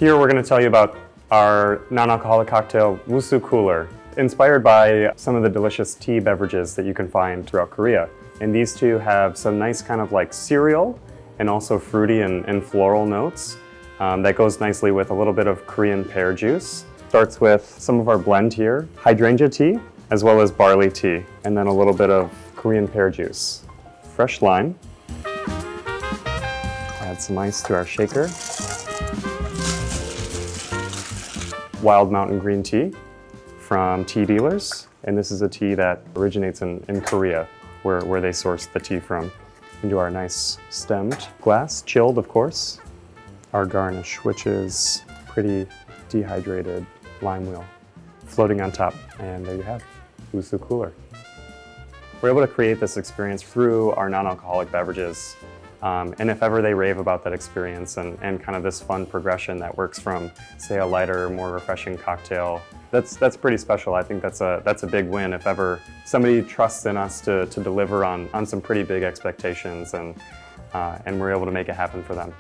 Here we're going to tell you about our non-alcoholic cocktail Woosoo cooler, inspired by some of the delicious tea beverages that you can find throughout Korea. And these two have some nice kind of like cereal and also fruity and floral notes that goes nicely with a little bit of Korean pear juice. Starts with some of our blend here, hydrangea tea, as well as barley tea, and then a little bit of Korean pear juice. Fresh lime. Add some ice to our shaker. Wild Mountain green tea from tea dealers. And this is a tea that originates in Korea, where they source the tea from. Into our nice stemmed glass, chilled of course. Our garnish, which is pretty dehydrated lime wheel, floating on top. And there you have Woosoo cooler. We're able to create this experience through our non-alcoholic beverages. And if ever they rave about that experience and kind of this fun progression that works from, say, a lighter, more refreshing cocktail, that's pretty special. I think that's a big win if ever somebody trusts in us to deliver on some pretty big expectations and we're able to make it happen for them.